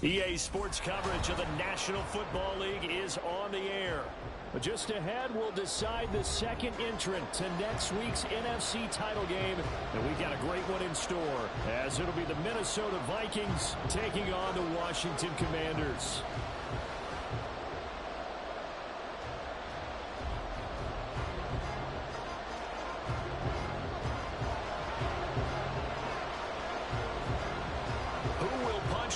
EA Sports coverage of the National Football League is on the air. But just ahead, we'll decide the second entrant to next week's NFC title game. And we've got a great one in store, as it'll be the Minnesota Vikings taking on the Washington Commanders.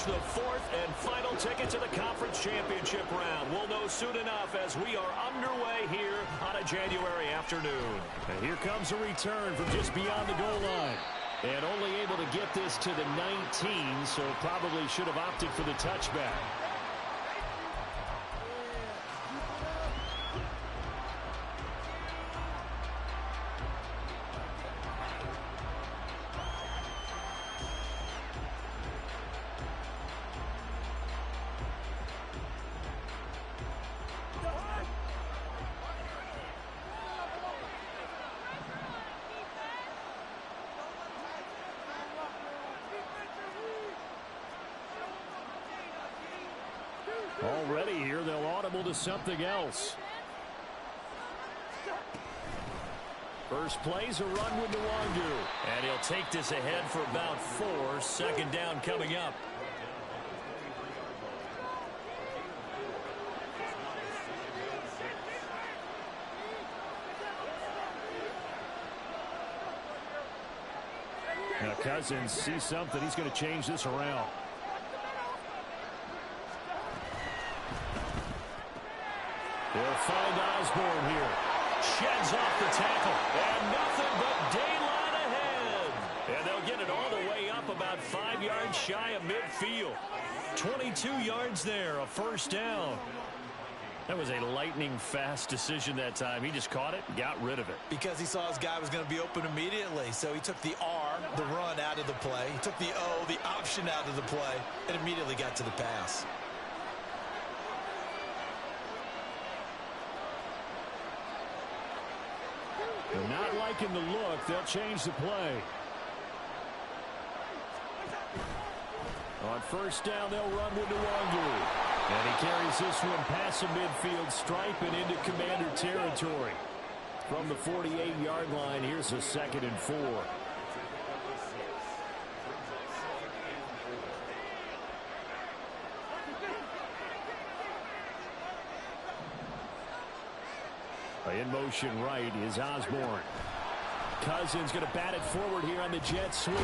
The fourth and final ticket to the conference championship round. We'll know soon enough as we are underway here on a January afternoon. And here comes a return from just beyond the goal line. And only able to get this to the 19, so probably should have opted for the touchback. Already here, they'll audible to something else. First play's a run with Nwangu. And he'll take this ahead for about 4. Second down coming up. Now Cousins sees something. He's going to change this around. They'll find Osborne here. Sheds off the tackle. And nothing but daylight ahead. And they'll get it all the way up about 5 yards shy of midfield. 22 yards there, a first down. That was a lightning-fast decision that time. He just caught it and got rid of it. Because he saw his guy was going to be open immediately. So he took the R, the run, out of the play. He took the O, the option, out of the play, and immediately got to the pass. They're not liking the look. They'll change the play. On first down, they'll run with Nwangu. And he carries this one past the midfield stripe and into Commander territory. From the 48-yard line, here's a 2nd and 4. In motion right is Osborne. Cousins going to bat it forward here on the jet sweep.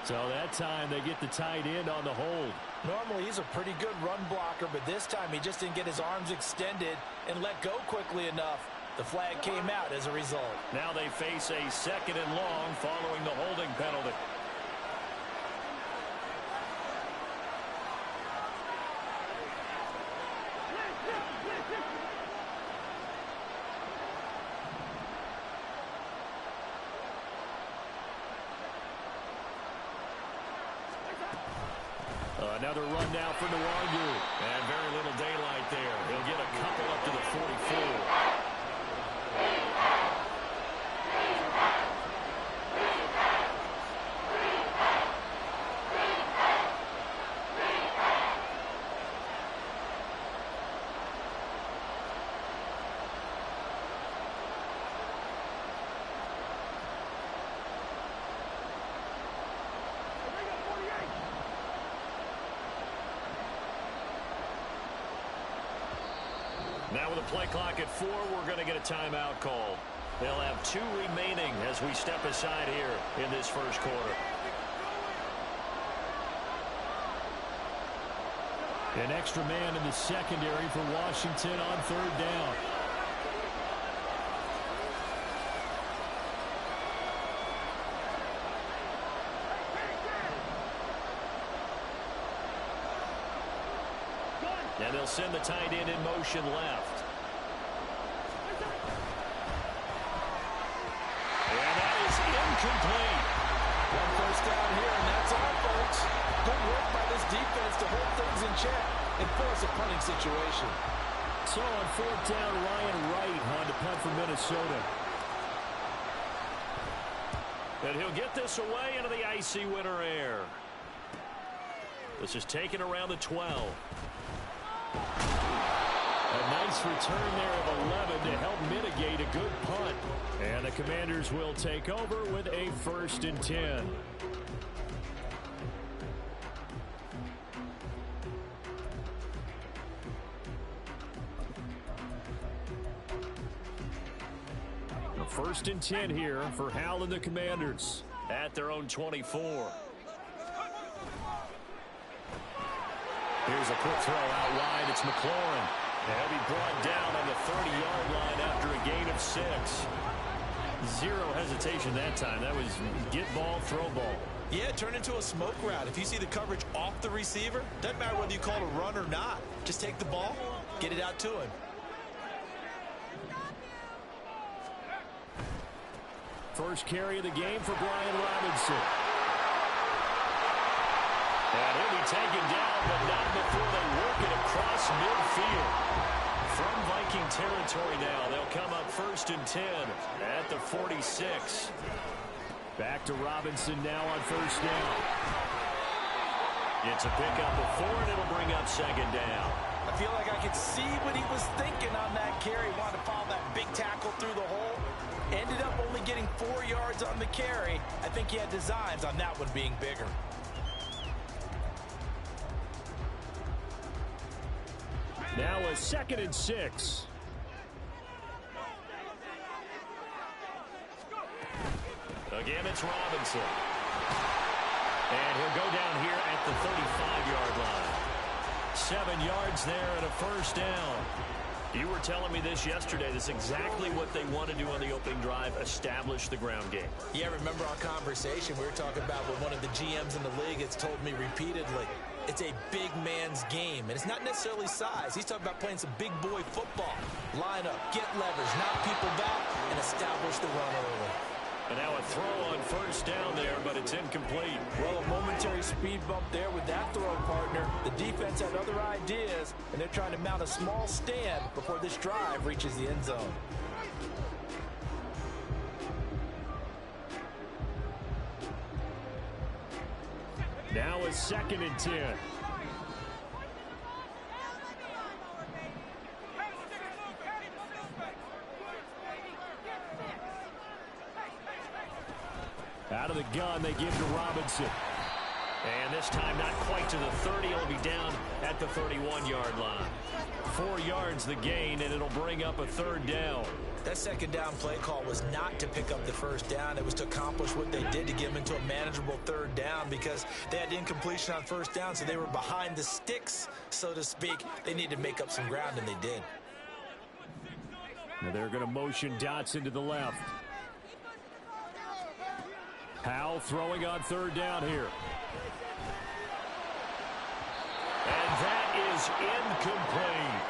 So that time they get the tight end on the hold. Normally he's a pretty good run blocker, but this time he just didn't get his arms extended and let go quickly enough. The flag came out as a result. Now they face a 2nd and long following the holding penalty. Another run down for Nwangu. And very little daylight there. He'll get a couple up to the 44. Now with a play clock at 4, we're going to get a timeout called. They'll have 2 remaining as we step aside here in this first quarter. An extra man in the secondary for Washington on 3rd down. And they'll send the tight end in motion left. And that is incomplete. One first down here, and that's all, folks. Good work by this defense to hold things in check and force a punting situation. So on 4th down, Ryan Wright on to punt for Minnesota. And he'll get this away into the icy winter air. This is taken around the 12. A nice return there of 11 to help mitigate a good punt. And the Commanders will take over with a 1st and 10. A 1st and 10 here for Hal and the Commanders at their own 24. Here's a quick throw out wide. It's McLaurin. And he'll be brought down on the 30-yard line after a gain of 6. Zero hesitation that time. That was get ball, throw ball. Yeah, turn into a smoke route. If you see the coverage off the receiver, doesn't matter whether you call it a run or not. Just take the ball, get it out to him. First carry of the game for Brian Robinson. And he'll be taken down, but not before they work it across midfield. From Viking territory now, they'll come up 1st and 10 at the 46. Back to Robinson now on 1st down. It's a pickup of 4, and it'll bring up 2nd down. I feel like I could see what he was thinking on that carry. Wanted to follow that big tackle through the hole. Ended up only getting 4 yards on the carry. I think he had designs on that one being bigger. Now a 2nd and 6. Again, it's Robinson. And he'll go down here at the 35-yard line. 7 yards there and a 1st down. You were telling me this yesterday. This is exactly what they want to do on the opening drive, establish the ground game. Yeah, remember our conversation? We were talking about what one of the GMs in the league has told me repeatedly. It's a big man's game, and it's not necessarily size. He's talking about playing some big boy football. Line up, get leverage, knock people back, and establish the run early. And now a throw on 1st down there, but it's incomplete. Well, a momentary speed bump there with that throw, partner. The defense had other ideas, and they're trying to mount a small stand before this drive reaches the end zone. Now a 2nd and 10. Out of the gun, they give to Robinson. And this time not quite to the 30. It'll be down at the 31-yard line. 4 yards the gain, and it'll bring up a 3rd down. That 2nd down play call was not to pick up the 1st down. It was to accomplish what they did, to get them into a manageable 3rd down, because they had incompletion on 1st down, so they were behind the sticks, so to speak. They needed to make up some ground, and they did. Now they're going to motion Dotson to the left. Howell throwing on 3rd down here. And that is incomplete.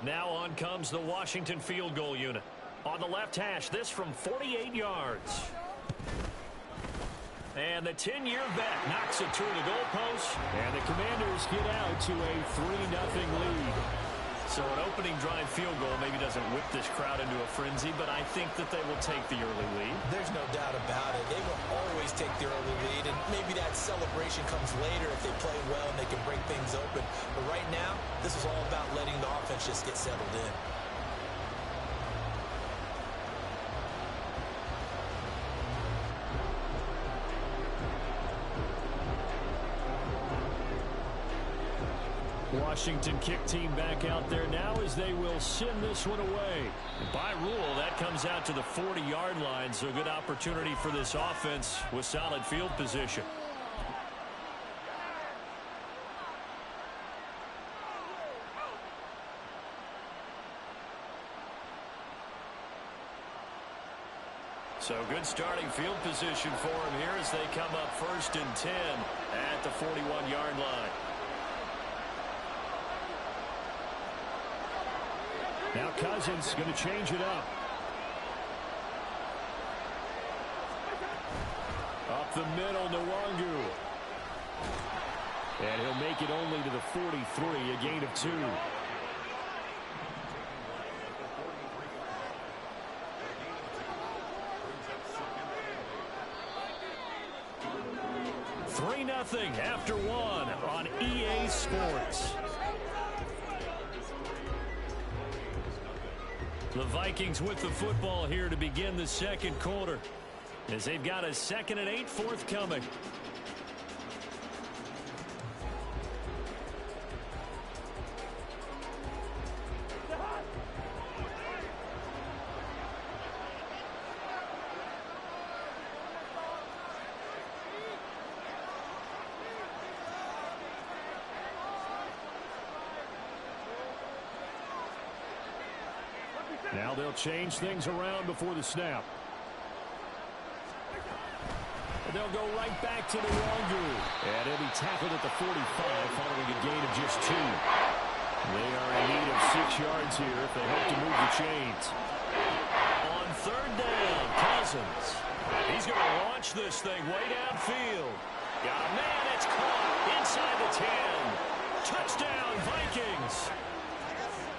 Now on comes the Washington field goal unit. On the left hash, this from 48 yards. And the 10-year vet knocks it through the goalpost. And the Commanders get out to a 3-0 lead. So an opening drive field goal maybe doesn't whip this crowd into a frenzy, but I think that they will take the early lead. There's no doubt about it. They will always take the early lead, and maybe that celebration comes later if they play well and they can break things open. But right now, this is all about letting the offense just get settled in. Washington kick team back out there now as they will send this one away. And by rule, that comes out to the 40-yard line, so a good opportunity for this offense with solid field position. So good starting field position for him here as they come up 1st and 10 at the 41-yard line. Now Cousins going to change it up. Up the middle, Nwangu. And he'll make it only to the 43, a gain of 2. 0-0 after one on EA Sports. The Vikings with the football here to begin the second quarter, as they've got a 2nd and 8 forthcoming. Now they'll change things around before the snap. And they'll go right back to Nwangu. And he'll be tackled at the 45 following a gain of just 2. They are in need of 6 yards here if they hope to move the chains. On 3rd down, Cousins. He's going to launch this thing way downfield. Got a man, it's caught inside the 10. Touchdown, Vikings.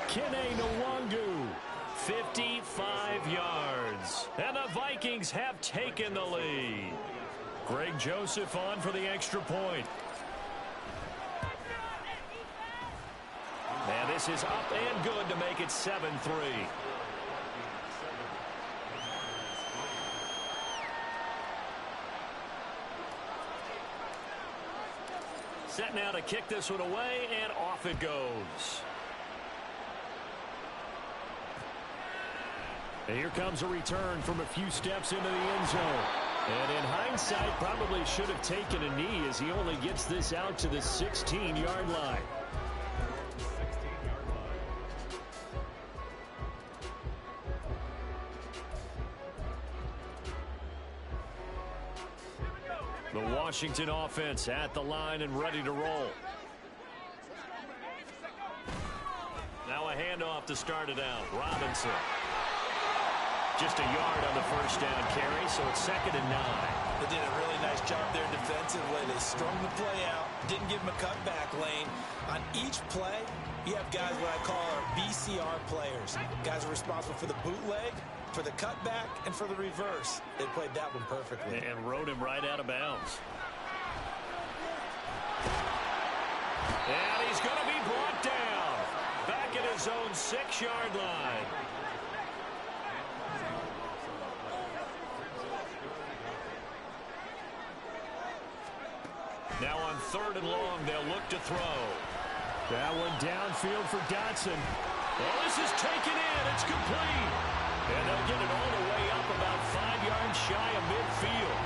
Kene Nwangu. 55 yards. And the Vikings have taken the lead. Greg Joseph on for the extra point. And this is up and good to make it 7-3. Set now to kick this one away, and off it goes. And here comes a return from a few steps into the end zone. And in hindsight, probably should have taken a knee as he only gets this out to the 16-yard line. The Washington offense at the line and ready to roll. Now a handoff to start it out. Robinson. Just a yard on the first down carry, so it's 2nd and 9. They did a really nice job there defensively. They strung the play out, didn't give him a cutback lane. On each play, you have guys what I call our BCR players. Guys are responsible for the bootleg, for the cutback, and for the reverse. They played that one perfectly. And rode him right out of bounds. And he's going to be brought down. Back at his own 6-yard line. Now on 3rd and long, they'll look to throw. That one downfield for Dotson. Oh, this is taken in. It's complete. And they'll get it all the way up about 5 yards shy of midfield.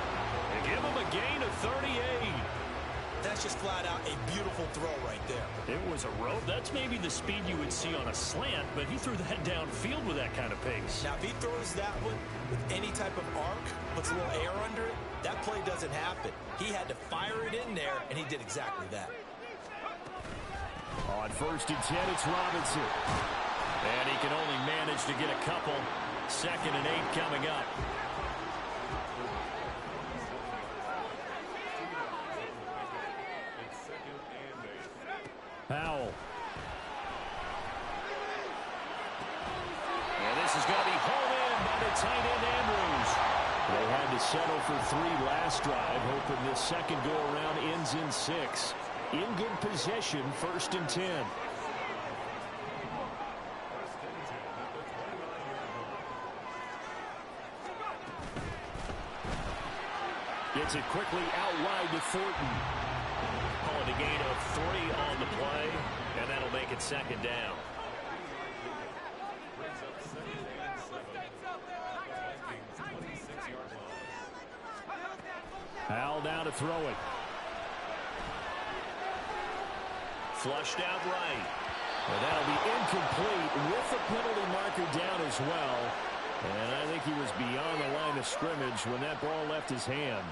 They give him a gain of 38. That's just flat out a beautiful throw right there. It was a rope. That's maybe the speed you would see on a slant, but he threw that downfield with that kind of pace. Now, if he throws that one with any type of arc, puts a little air under it, that play doesn't happen. He had to fire it in there, and he did exactly that. On 1st and 10, it's Robinson. And he can only manage to get a couple. 2nd and 8 coming up. Powell. And this is going to be hauled in by the tight end Andrews. They had to settle for 3 last drive, hoping this second go-around ends in 6. In good possession, 1st and 10. Gets it quickly out wide to Thornton. Call it a gain of 3 on the play, and that'll make it 2nd down. Powell down to throw it. Flushed out right. And that'll be incomplete with the penalty marker down as well. And I think he was beyond the line of scrimmage when that ball left his hand.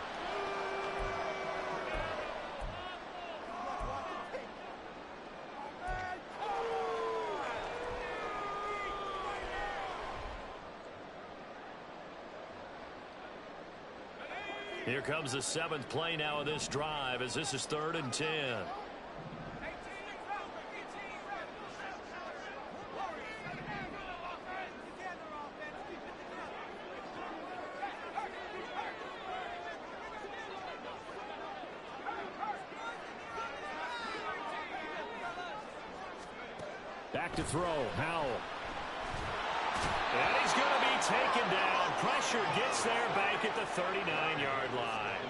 Here comes the 7th play now of this drive as this is 3rd and 10. Back to throw. Howell. And he's going to be taken down. Pressure gets there back at the 39-yard line.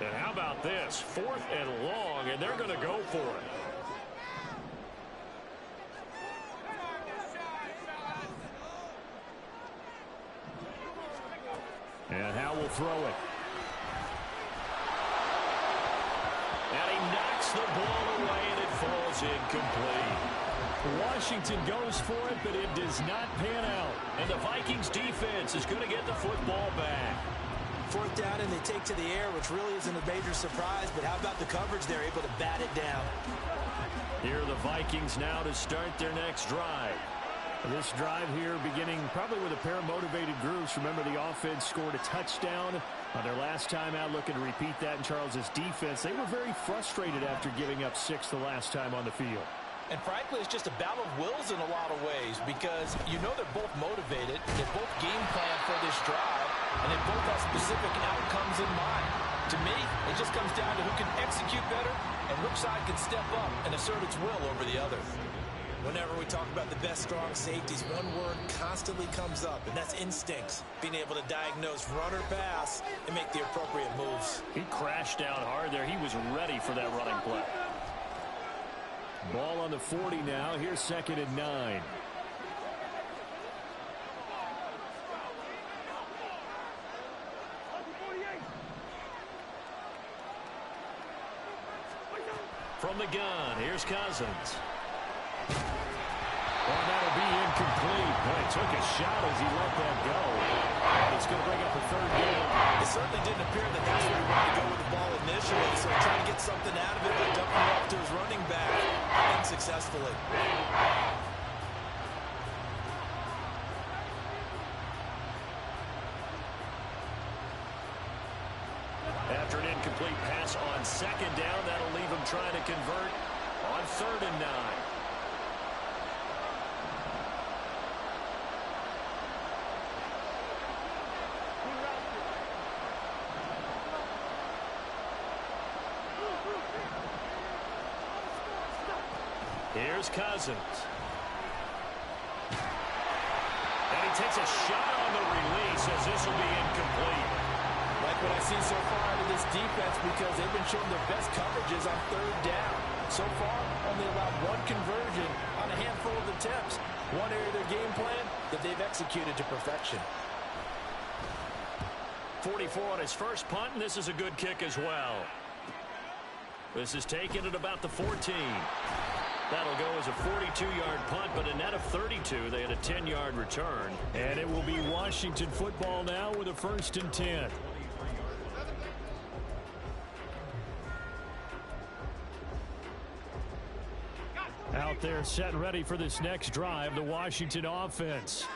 And how about this? 4th and long, and they're going to go for it. And Howell will throw it. And he knocks the ball away, and it falls incomplete. Washington goes for it, but it does not pan out. And the Vikings defense is going to get the football back. 4th down, and they take to the air, which really isn't a major surprise. But how about the coverage? They're able to bat it down. Here are the Vikings now to start their next drive. This drive here beginning probably with a pair of motivated groups. Remember, the offense scored a touchdown on their last time out, looking to repeat that in Charles's defense. They were very frustrated after giving up 6 the last time on the field. And frankly, it's just a battle of wills in a lot of ways, because you know they're both motivated, they both game plan for this drive, and they both have specific outcomes in mind. To me, it just comes down to who can execute better and which side can step up and assert its will over the other. Whenever we talk about the best strong safeties, one word constantly comes up, and that's instincts. Being able to diagnose run or pass and make the appropriate moves. He crashed down hard there. He was ready for that running play. Ball on the 40 now. Here's 2nd and 9. From the gun, here's Cousins. Well, that'll be incomplete. Boy, took a shot as he let that go. And it's going to bring up a 3rd down. It certainly didn't appear that that's where he wanted to go with the ball initially, so trying to get something out of it by dumping it off to his running back unsuccessfully. After an incomplete pass on 2nd down, that'll leave him trying to convert on 3rd and 9. Here's Cousins. And he takes a shot on the release as this will be incomplete. Like what I've seen so far out of this defense, because they've been showing their best coverages on 3rd down. So far, only allowed 1 conversion on a handful of attempts. One area of their game plan that they've executed to perfection. 44 on his first punt, and this is a good kick as well. This is taken at about the 14. That'll go as a 42-yard punt, but a net of 32. They had a 10-yard return. And it will be Washington football now with a 1st and 10. Out there set and ready for this next drive, the Washington offense.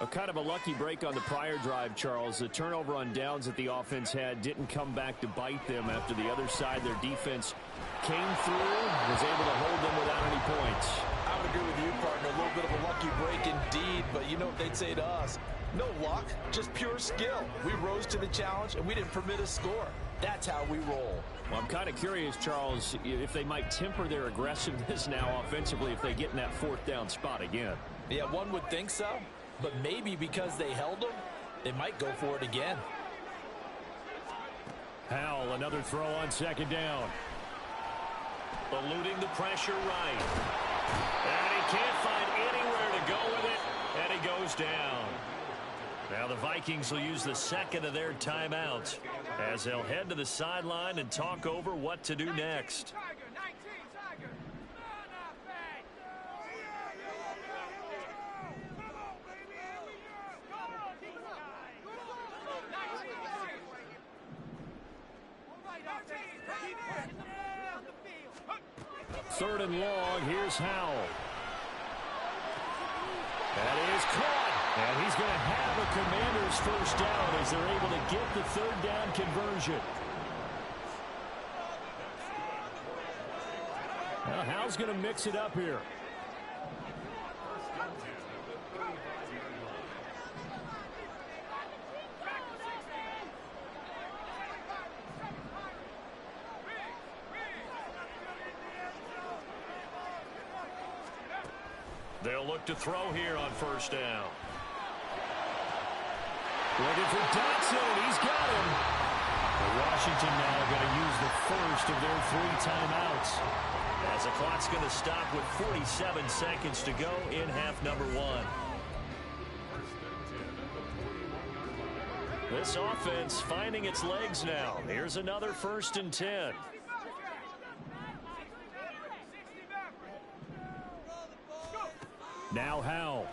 A kind of a lucky break on the prior drive, Charles. The turnover on downs that the offense had didn't come back to bite them after the other side. Their defense came through, was able to hold them without any points. I would agree with you, partner. A little bit of a lucky break indeed, but you know what they'd say to us? No luck, just pure skill. We rose to the challenge, and we didn't permit a score. That's how we roll. Well, I'm kind of curious, Charles, if they might temper their aggressiveness now offensively if they get in that 4th down spot again. Yeah, one would think so, but maybe because they held them, they might go for it again. Howell, another throw on 2nd down. Eluding the pressure right. And he can't find anywhere to go with it, and he goes down. Now the Vikings will use the 2nd of their timeouts as they'll head to the sideline and talk over what to do next. Third and long, here's Howell. That is caught. And he's going to have a Commander's first down as they're able to get the 3rd down conversion. Well, Howell's going to mix it up here. They'll look to throw here on first down. Looking for Dotson. He's got him. Washington now going to use the first of their 3 timeouts, as the clock's going to stop with 47 seconds to go in half number 1. This offense finding its legs now. Here's another 1st and 10. Now Howell.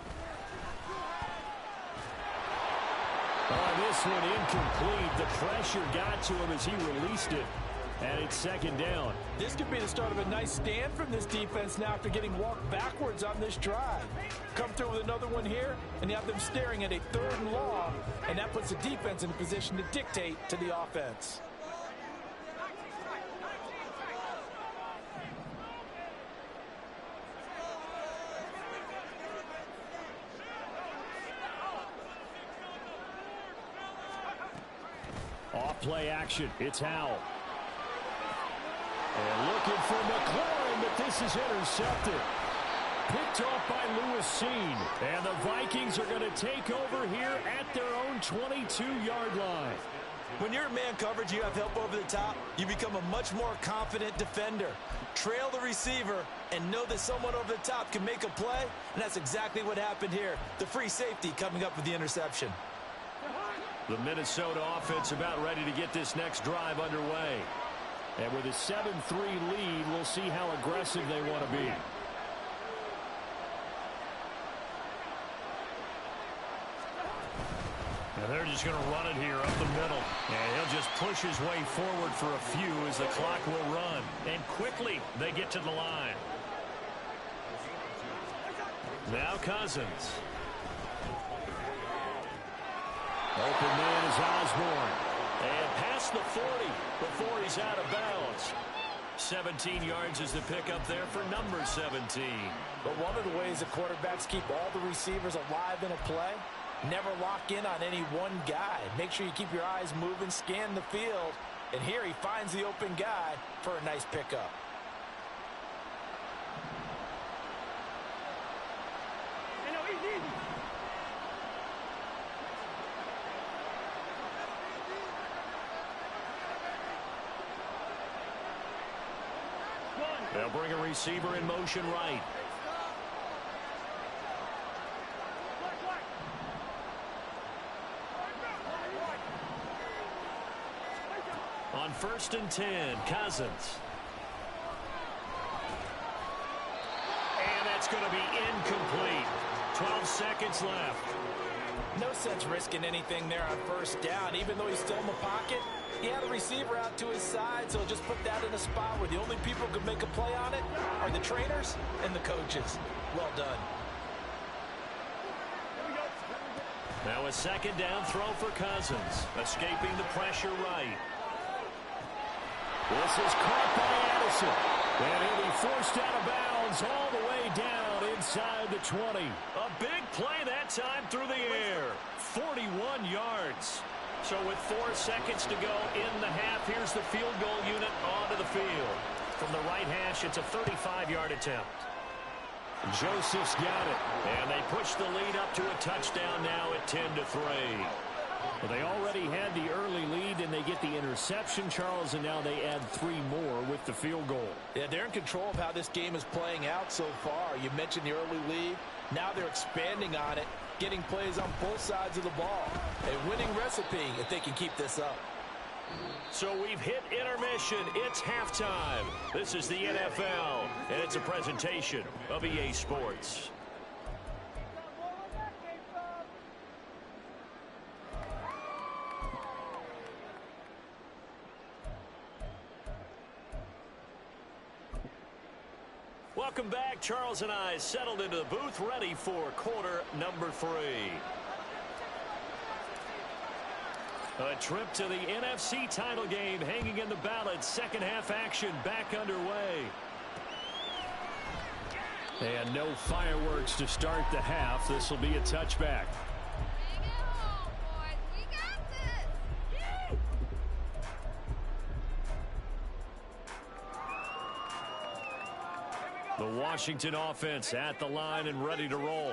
Oh, this one incomplete. The pressure got to him as he released it. And it's 2nd down. This could be the start of a nice stand from this defense now after getting walked backwards on this drive. Come through with another one here, and you have them staring at a 3rd and long, and that puts the defense in a position to dictate to the offense. Off play action. It's Howell. And looking for McLaurin, but this is intercepted. Picked off by Lewis Seen. And the Vikings are going to take over here at their own 22-yard line. When you're in man coverage, you have help over the top, you become a much more confident defender. Trail the receiver and know that someone over the top can make a play, and that's exactly what happened here. The free safety coming up with the interception. The Minnesota offense about ready to get this next drive underway. And with a 7-3 lead, we'll see how aggressive they want to be. And they're just going to run it here up the middle. And he'll just push his way forward for a few as the clock will run. And quickly, they get to the line. Now Cousins. Open man is Osborne. And past the 40 before he's out of bounds. 17 yards is the pickup there for number 17. But one of the ways the quarterbacks keep all the receivers alive in a play, never lock in on any one guy. Make sure you keep your eyes moving, scan the field. And here he finds the open guy for a nice pickup. They'll bring a receiver in motion right. On 1st and 10, Cousins. And that's going to be incomplete. 12 seconds left. No sense risking anything there on 1st down. Even though he's still in the pocket, he had a receiver out to his side, so just put that in a spot where the only people who can make a play on it are the trainers and the coaches. Well done. Now a 2nd down throw for Cousins. Escaping the pressure right. This is caught by Addison. And he'll be forced out of bounds all the way down inside the 20. A big play that time through the air. 41 yards. So with 4 seconds to go in the half, here's the field goal unit onto the field. From the right hash, it's a 35-yard attempt. Joseph's got it. And they push the lead up to a touchdown now at 10-3. Well, they already had the early lead, and they get the interception, Charles, and now they add 3 more with the field goal. Yeah, they're in control of how this game is playing out so far. You mentioned the early lead. Now they're expanding on it, getting plays on both sides of the ball. A winning recipe if they can keep this up. So we've hit intermission. It's halftime. This is the NFL, and it's a presentation of EA Sports. Welcome back. Charles and I settled into the booth, ready for quarter number 3. A trip to the NFC title game hanging in the balance. Second half action back underway. And no fireworks to start the half. This will be a touchback. The Washington offense at the line and ready to roll.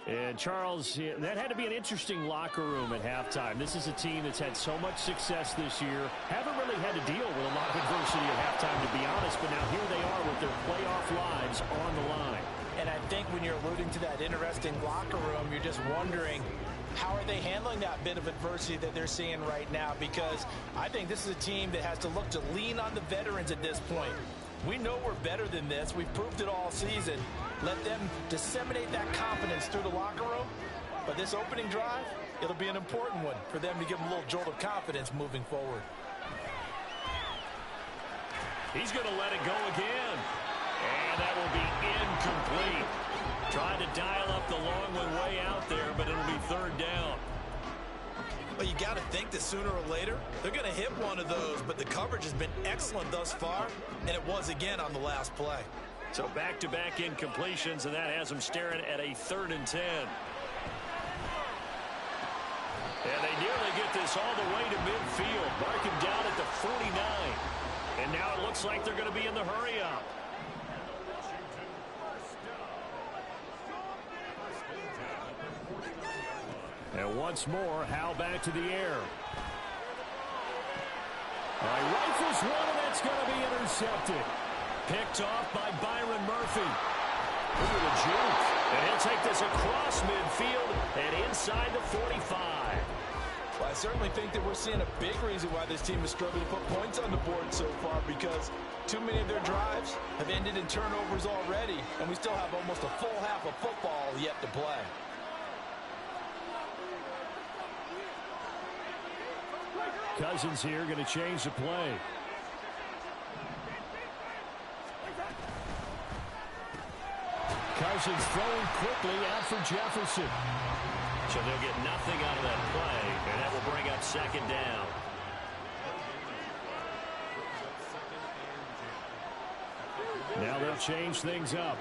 And, Charles, that had to be an interesting locker room at halftime. This is a team that's had so much success this year. Haven't really had to deal with a lot of adversity at halftime, to be honest. But now here they are with their playoff lives on the line. And I think when you're alluding to that interesting locker room, you're just wondering, how are they handling that bit of adversity that they're seeing right now? Because I think this is a team that has to look to lean on the veterans at this point. We know we're better than this. We've proved it all season. Let them disseminate that confidence through the locker room. But this opening drive, it'll be an important one for them to give them a little jolt of confidence moving forward. He's going to let it go again. And that will be incomplete. Trying to dial up the long one way out there, but it'll be third down. Well, you got to think that sooner or later, they're going to hit one of those, but the coverage has been excellent thus far, and it was again on the last play. So back-to-back incompletions, and that has them staring at a 3rd and 10. And they nearly get this all the way to midfield. Mark him down at the 49. And now it looks like they're going to be in the hurry-up. And once more, Howe back to the air. Rifles one, and that's going to be intercepted. Picked off by Byron Murphy. Look at the juke. And he'll take this across midfield and inside the 45. Well, I certainly think that we're seeing a big reason why this team is struggling to put points on the board so far, because too many of their drives have ended in turnovers already, and we still have almost a full half of football yet to play. Cousins here going to change the play. Cousins throwing quickly out for Jefferson. So they'll get nothing out of that play, and that will bring up 2nd down. Now they'll change things up.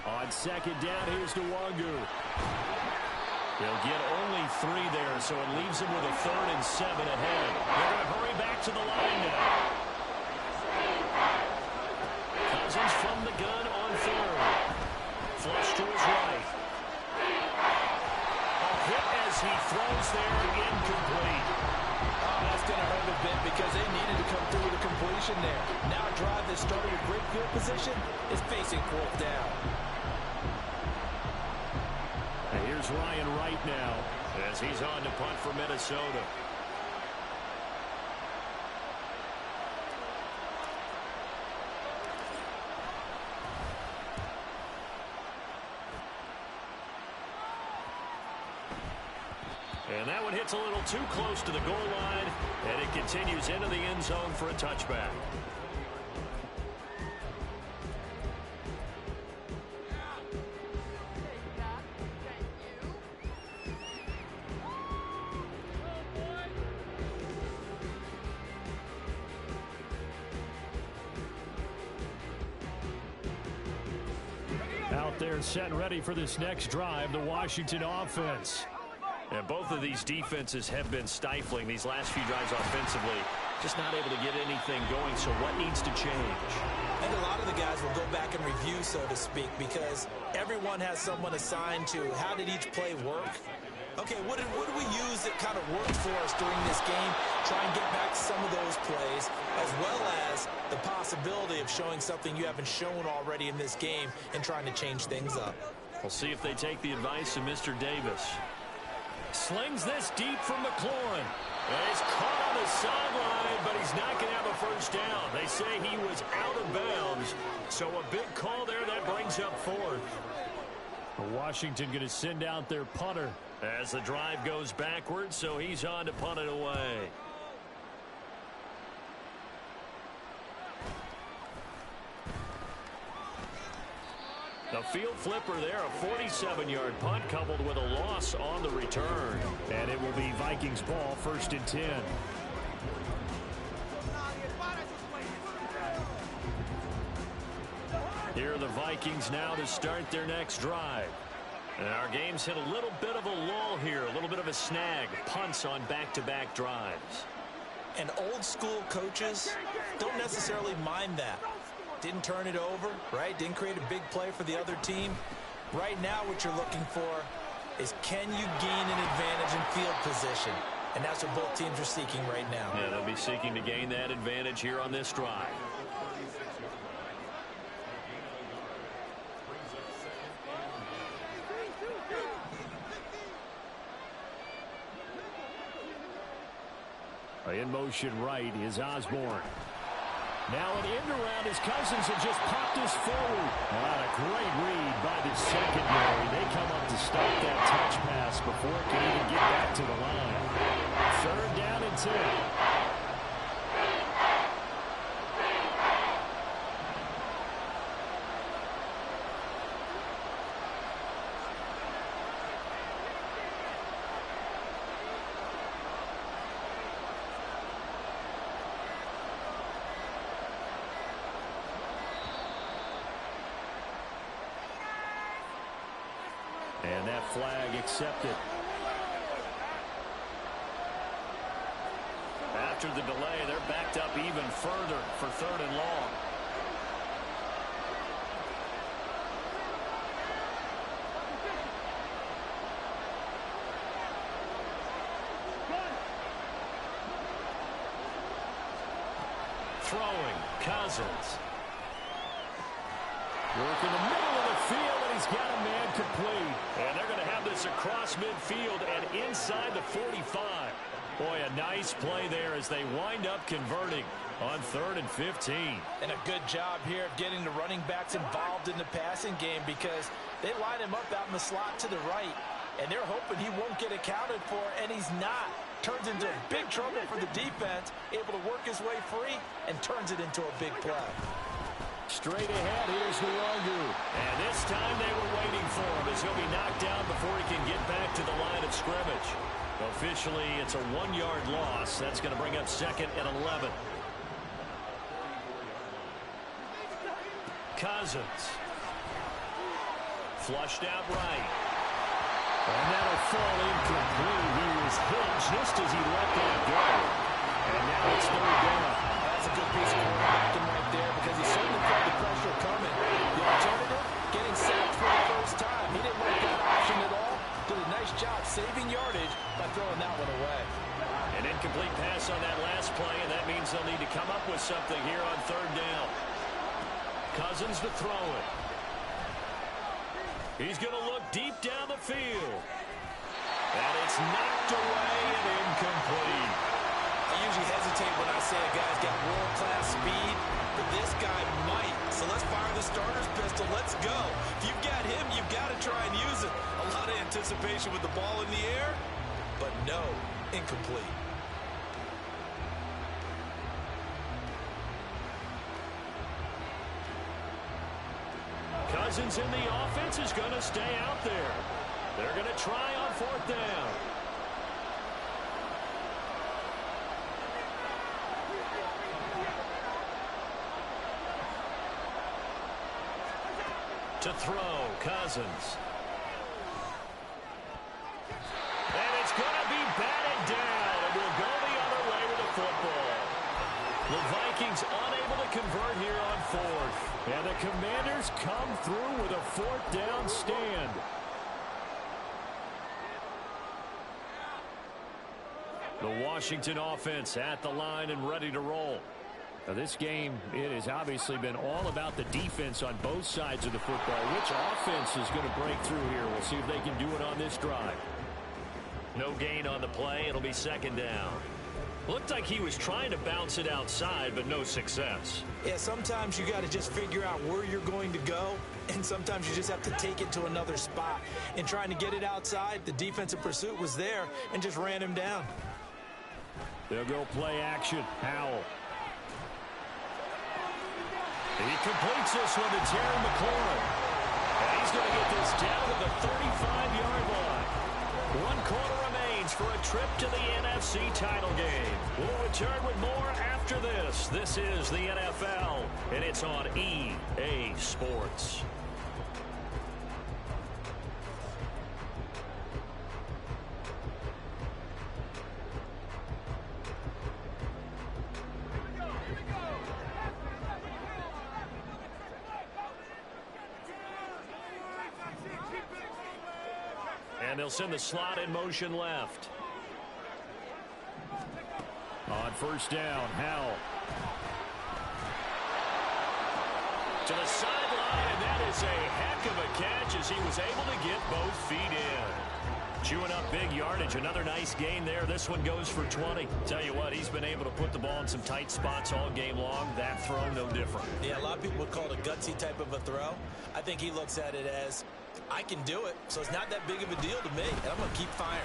On 2nd down, here's Nwangu. They'll get only 3 there, so it leaves them with a 3rd and 7 ahead. They're going to hurry back to the line now. Cousins from the gun on 3rd. Flush to his right. A hit as he throws there, incomplete. Oh, that's going to hurt a bit because they needed to come through with a completion there. Now a drive that started with great field position is facing 4th down. And here's Ryan Wright now as he's on to punt for Minnesota. And that one hits a little too close to the goal line, and it continues into the end zone for a touchback. Out there set and ready for this next drive, the Washington offense. And both of these defenses have been stifling these last few drives offensively. Just not able to get anything going, so what needs to change? I think a lot of the guys will go back and review, so to speak, because everyone has someone assigned to how did each play work. Okay, what did we use that kind of worked for us during this game? Try and get back some of those plays, as well as the possibility of showing something you haven't shown already in this game and trying to change things up. We'll see if they take the advice of Mr. Davis. Slings this deep from McLaurin. And he's caught on the sideline, but he's not going to have a 1st down. They say he was out of bounds. So a big call there that brings up 4th. Washington going to send out their punter as the drive goes backwards, so he's on to punt it away. The field flipper there, a 47-yard punt coupled with a loss on the return. And it will be Vikings ball, 1st and 10. Here are the Vikings now to start their next drive. And our game's hit a little bit of a lull here, a little bit of a snag. Punts on back-to-back drives. And old-school coaches don't necessarily mind that. Didn't turn it over, right? Didn't create a big play for the other team. Right now what you're looking for is, can you gain an advantage in field position? And that's what both teams are seeking right now. Yeah, they'll be seeking to gain that advantage here on this drive. In motion right is Osborne. Now an end around his Cousins and just popped us forward. A great read by the secondary. They come up to stop that touch pass before it can even get back to the line. 3rd down and 10. And that flag accepted. After the delay, they're backed up even further for 3rd and long. Throwing, Cousins. Work in the middle of the field, and he's got a man complete. And they're going to have this across midfield and inside the 45. Boy, a nice play there as they wind up converting on 3rd and 15. And a good job here of getting the running backs involved in the passing game, because they line him up out in the slot to the right, and they're hoping he won't get accounted for, and he's not. Turns into big trouble for the defense, able to work his way free, and turns it into a big play. Straight ahead, here's Nwangu. And this time they were waiting for him as he'll be knocked down before he can get back to the line of scrimmage. Officially, it's a 1-yard loss. That's going to bring up 2nd and 11. Cousins. Flushed out right. And that'll fall incomplete. He was hit just as he let that go. And now it's 3rd down. That's a good piece of quarterbacking right there, because he certainly felt the pressure coming. The alternative, getting sacked for the first time. He didn't like that option at all. Did a nice job saving yardage by throwing that one away. An incomplete pass on that last play, and that means they'll need to come up with something here on 3rd down. Cousins to throw it. He's going to look deep down the field. And it's knocked away and incomplete. I usually hesitate when I say a guy's got world-class speed, but this guy might. So let's fire the starter's pistol. Let's go. If you've got him, you've got to try and use it. A lot of anticipation with the ball in the air, but no, incomplete. Cousins in the offense is going to stay out there. They're going to try on 4th down. To throw, Cousins. And it's going to be batted down. And we'll go the other way with the football. The Vikings unable to convert here on 4th. And the Commanders come through with a 4th down stand. The Washington offense at the line and ready to roll. Now this game, it has obviously been all about the defense on both sides of the football. Which offense is going to break through here? We'll see if they can do it on this drive. No gain on the play. It'll be 2nd down. Looked like he was trying to bounce it outside, but no success. Yeah, sometimes you got to just figure out where you're going to go, and sometimes you just have to take it to another spot. In trying to get it outside, the defensive pursuit was there and just ran him down. They'll go play action. Howell. He completes this one to Terry McLaurin. And he's going to get this down to the 35-yard line. 1 quarter remains for a trip to the NFC title game. We'll return with more after this. This is the NFL, and it's on EA Sports. And they'll send the slot in motion left. On first down, Howell. To the sideline, and that is a heck of a catch as he was able to get both feet in. Chewing up big yardage. Another nice gain there. This one goes for 20. Tell you what, he's been able to put the ball in some tight spots all game long. That throw, no different. Yeah, a lot of people would call it a gutsy type of a throw. I think he looks at it as, I can do it, so it's not that big of a deal to me, and I'm going to keep firing.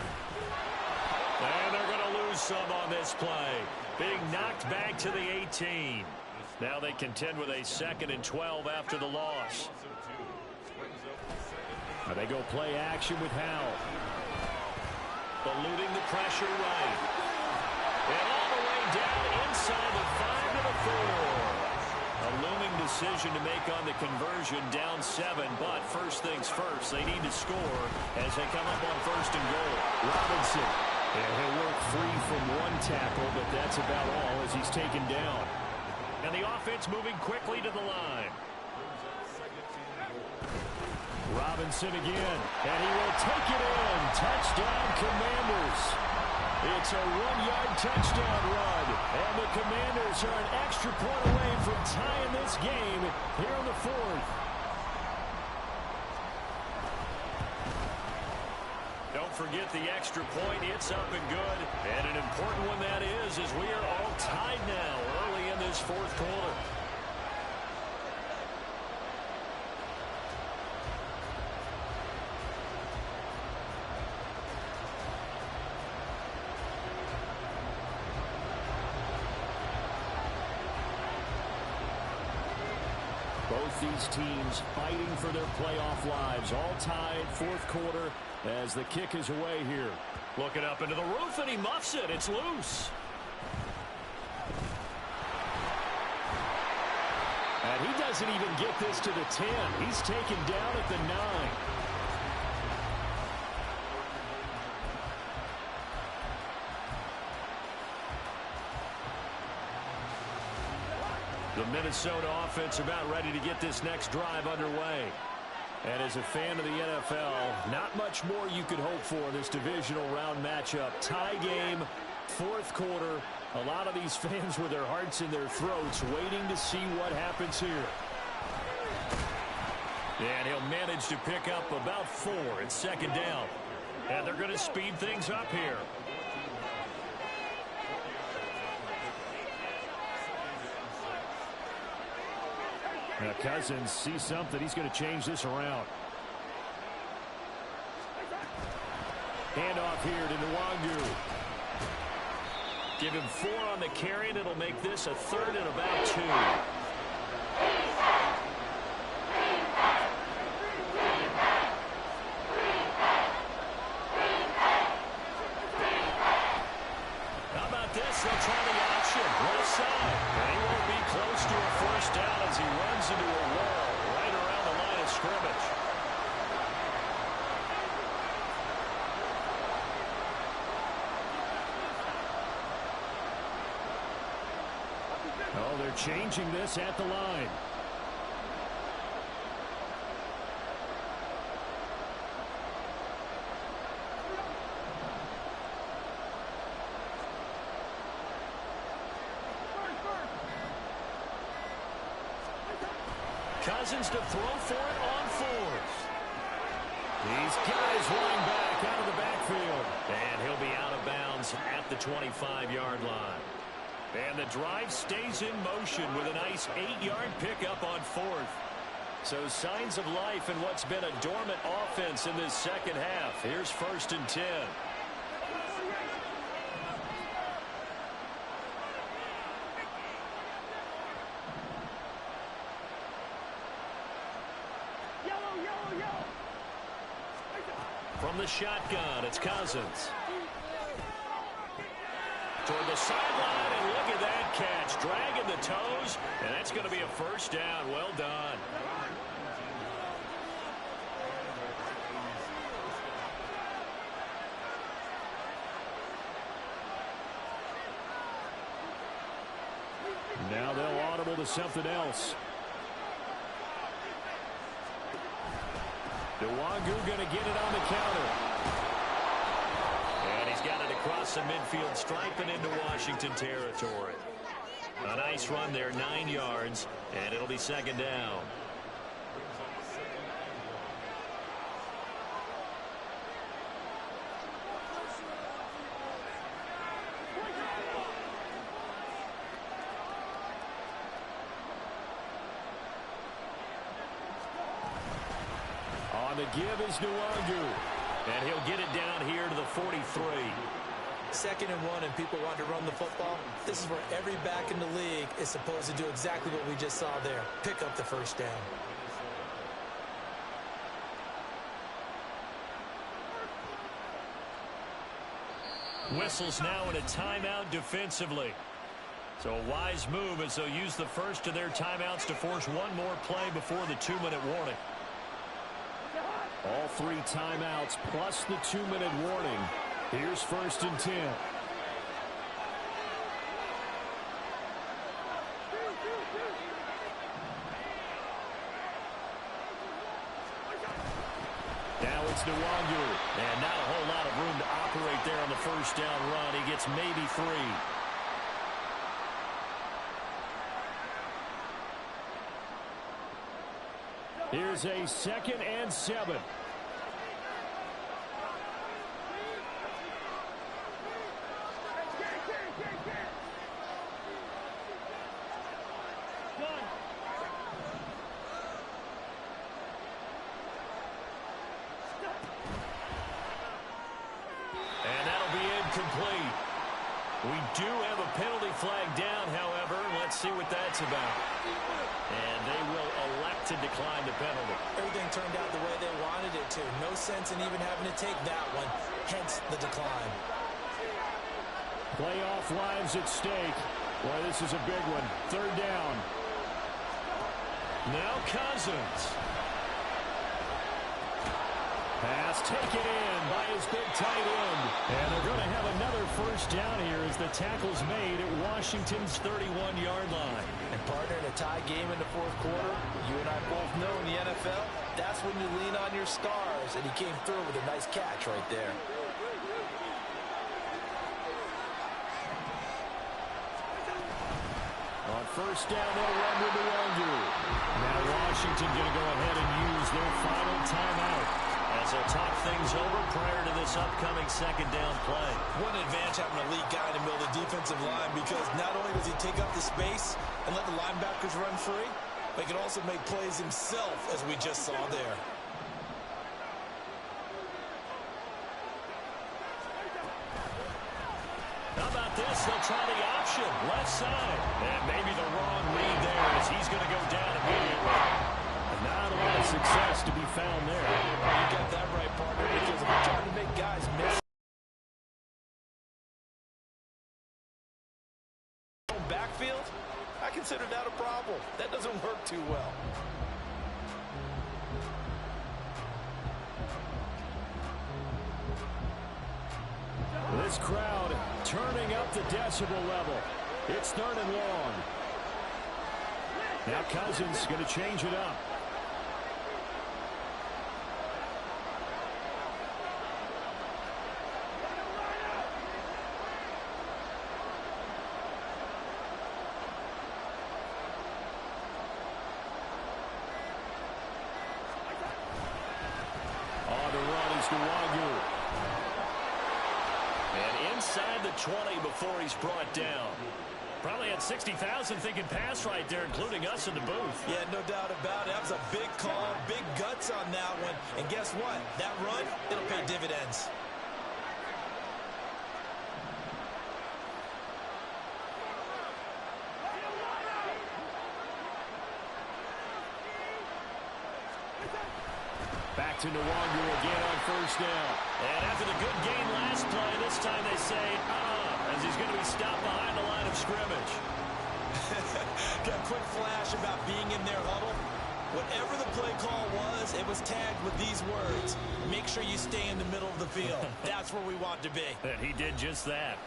And they're going to lose some on this play. Being knocked back to the 18. Now they contend with a 2nd and 12 after the loss. Now they go play action with Howell. Eluding the pressure right. And all the way down inside the 5 to the 4. A looming decision to make on the conversion, down 7. But first things first, they need to score as they come up on 1st and goal. Robinson. And he'll work free from one tackle, but that's about all as he's taken down. And the offense moving quickly to the line. Robinson again, and he will take it in. Touchdown, Commanders. It's a 1-yard touchdown run, and the Commanders are an extra point away from tying this game here in the 4th. Don't forget the extra point. It's up and good, and an important one that is, as we are all tied now early in this 4th quarter. Both these teams fighting for their playoff lives. All tied, 4th quarter as the kick is away here. Looking up into the roof, and he muffs it. It's loose. And he doesn't even get this to the 10. He's taken down at the 9. The Minnesota offense about ready to get this next drive underway. And as a fan of the NFL, not much more you could hope for in this divisional round matchup. Tie game, 4th quarter. A lot of these fans with their hearts in their throats waiting to see what happens here. And he'll manage to pick up about 4. It's 2nd down. And they're going to speed things up here. Now Cousins sees something. He's going to change this around. Handoff here to Nwangu. Give him 4 on the carry, and it'll make this a 3rd and about 2. How about this? They'll try the option. Left side. And he won't be close to a 1st down as he runs into a wall right around the line of scrimmage. Oh, they're changing this at the line. Cousins to throw for it on 4th. These guys running back out of the backfield. And he'll be out of bounds at the 25-yard line. And the drive stays in motion with a nice 8-yard pickup on 4th. So signs of life in what's been a dormant offense in this 2nd half. Here's 1st and 10. From the shotgun, it's Cousins. Toward the sideline, and look at that catch. Dragging the toes, and that's going to be a 1st down. Well done. Now they'll audible to something else. Nwangu going to get it on the counter. got it across the midfield stripe and into Washington territory. A nice run there, 9 yards, and it'll be second down. On the give is Nwangu, and he'll get it down here to the 43. 2nd and 1 and people want to run the football. This is where every back in the league is supposed to do exactly what we just saw there. Pick up the first down. Whistles now in a timeout defensively. So a wise move as they'll use the first of their timeouts to force one more play before the 2-minute warning. All 3 timeouts plus the 2-minute warning. Here's 1st and 10. Now it's Nwangu. And not a whole lot of room to operate there on the first down run. He gets maybe 3. Here's a 2nd and 7. Incomplete. We do have a penalty flag down, however. Let's see what that's about. And they will elect to decline the penalty. Everything turned out the way they wanted it to. No sense in even having to take that one, hence the decline. Playoff lives at stake. Boy, this is a big one. 3rd down. Now Cousins. Pass taken in by his big tight end. And they're going to have another first down here as the tackle's made at Washington's 31-yard line. And partner, in a tie game in the 4th quarter, you and I both know in the NFL, that's when you lean on your stars. And he came through with a nice catch right there. On first down, they'll run with Nwangu. Now Washington going to go ahead and use their final timeout as they'll talk things over prior to this upcoming 2nd down play. What an advantage having an elite guy in the middle of the defensive line, because not only does he take up the space and let the linebackers run free, but he can also make plays himself, as we just saw there. How about this? They'll try the option. Left side. And maybe the wrong read there as he's going to go down immediately. Not a lot of success to be found there. You got that right, partner, because if you're trying to make guys miss backfield, I consider that a problem. That doesn't work too well. This crowd turning up the decibel level. It's 3rd and long. Now Cousins going to change it up. On the run is Nwangu. And inside the 20 before he's brought down. Probably had 60,000 thinking pass right there, including us in the booth. Yeah, no doubt about it. That was a big call, big guts on that one. And guess what? That run, it'll pay dividends. Back to Nwangu again on first down. And after the good game last play, this time they say, as he's going to be stopped behind the line of scrimmage. Got a quick flash about being in their huddle. Whatever the play call was, it was tagged with these words: make sure you stay in the middle of the field. That's where we want to be. And he did just that.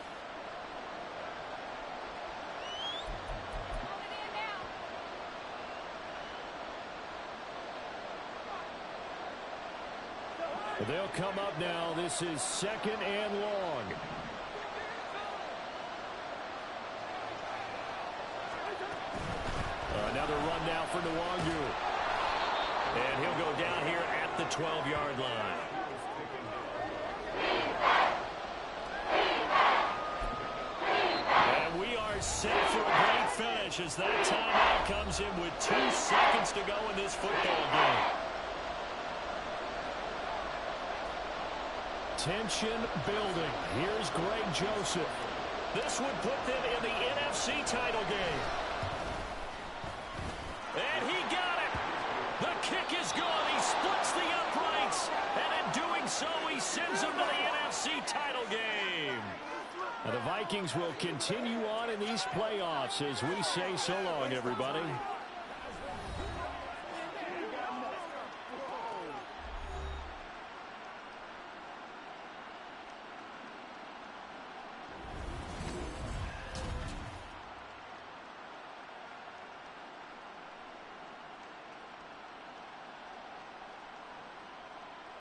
They'll come up now. This is 2nd and long. Another run now for Nwangu. And he'll go down here at the 12-yard line. And we are set for a great finish as that timeout comes in with 2 seconds to go in this football game. Tension building. Here's Greg Joseph. This would put them in the NFC title game. And he got it. The kick is good. He splits the uprights. And in doing so, he sends them to the NFC title game. Now the Vikings will continue on in these playoffs as we say so long, everybody.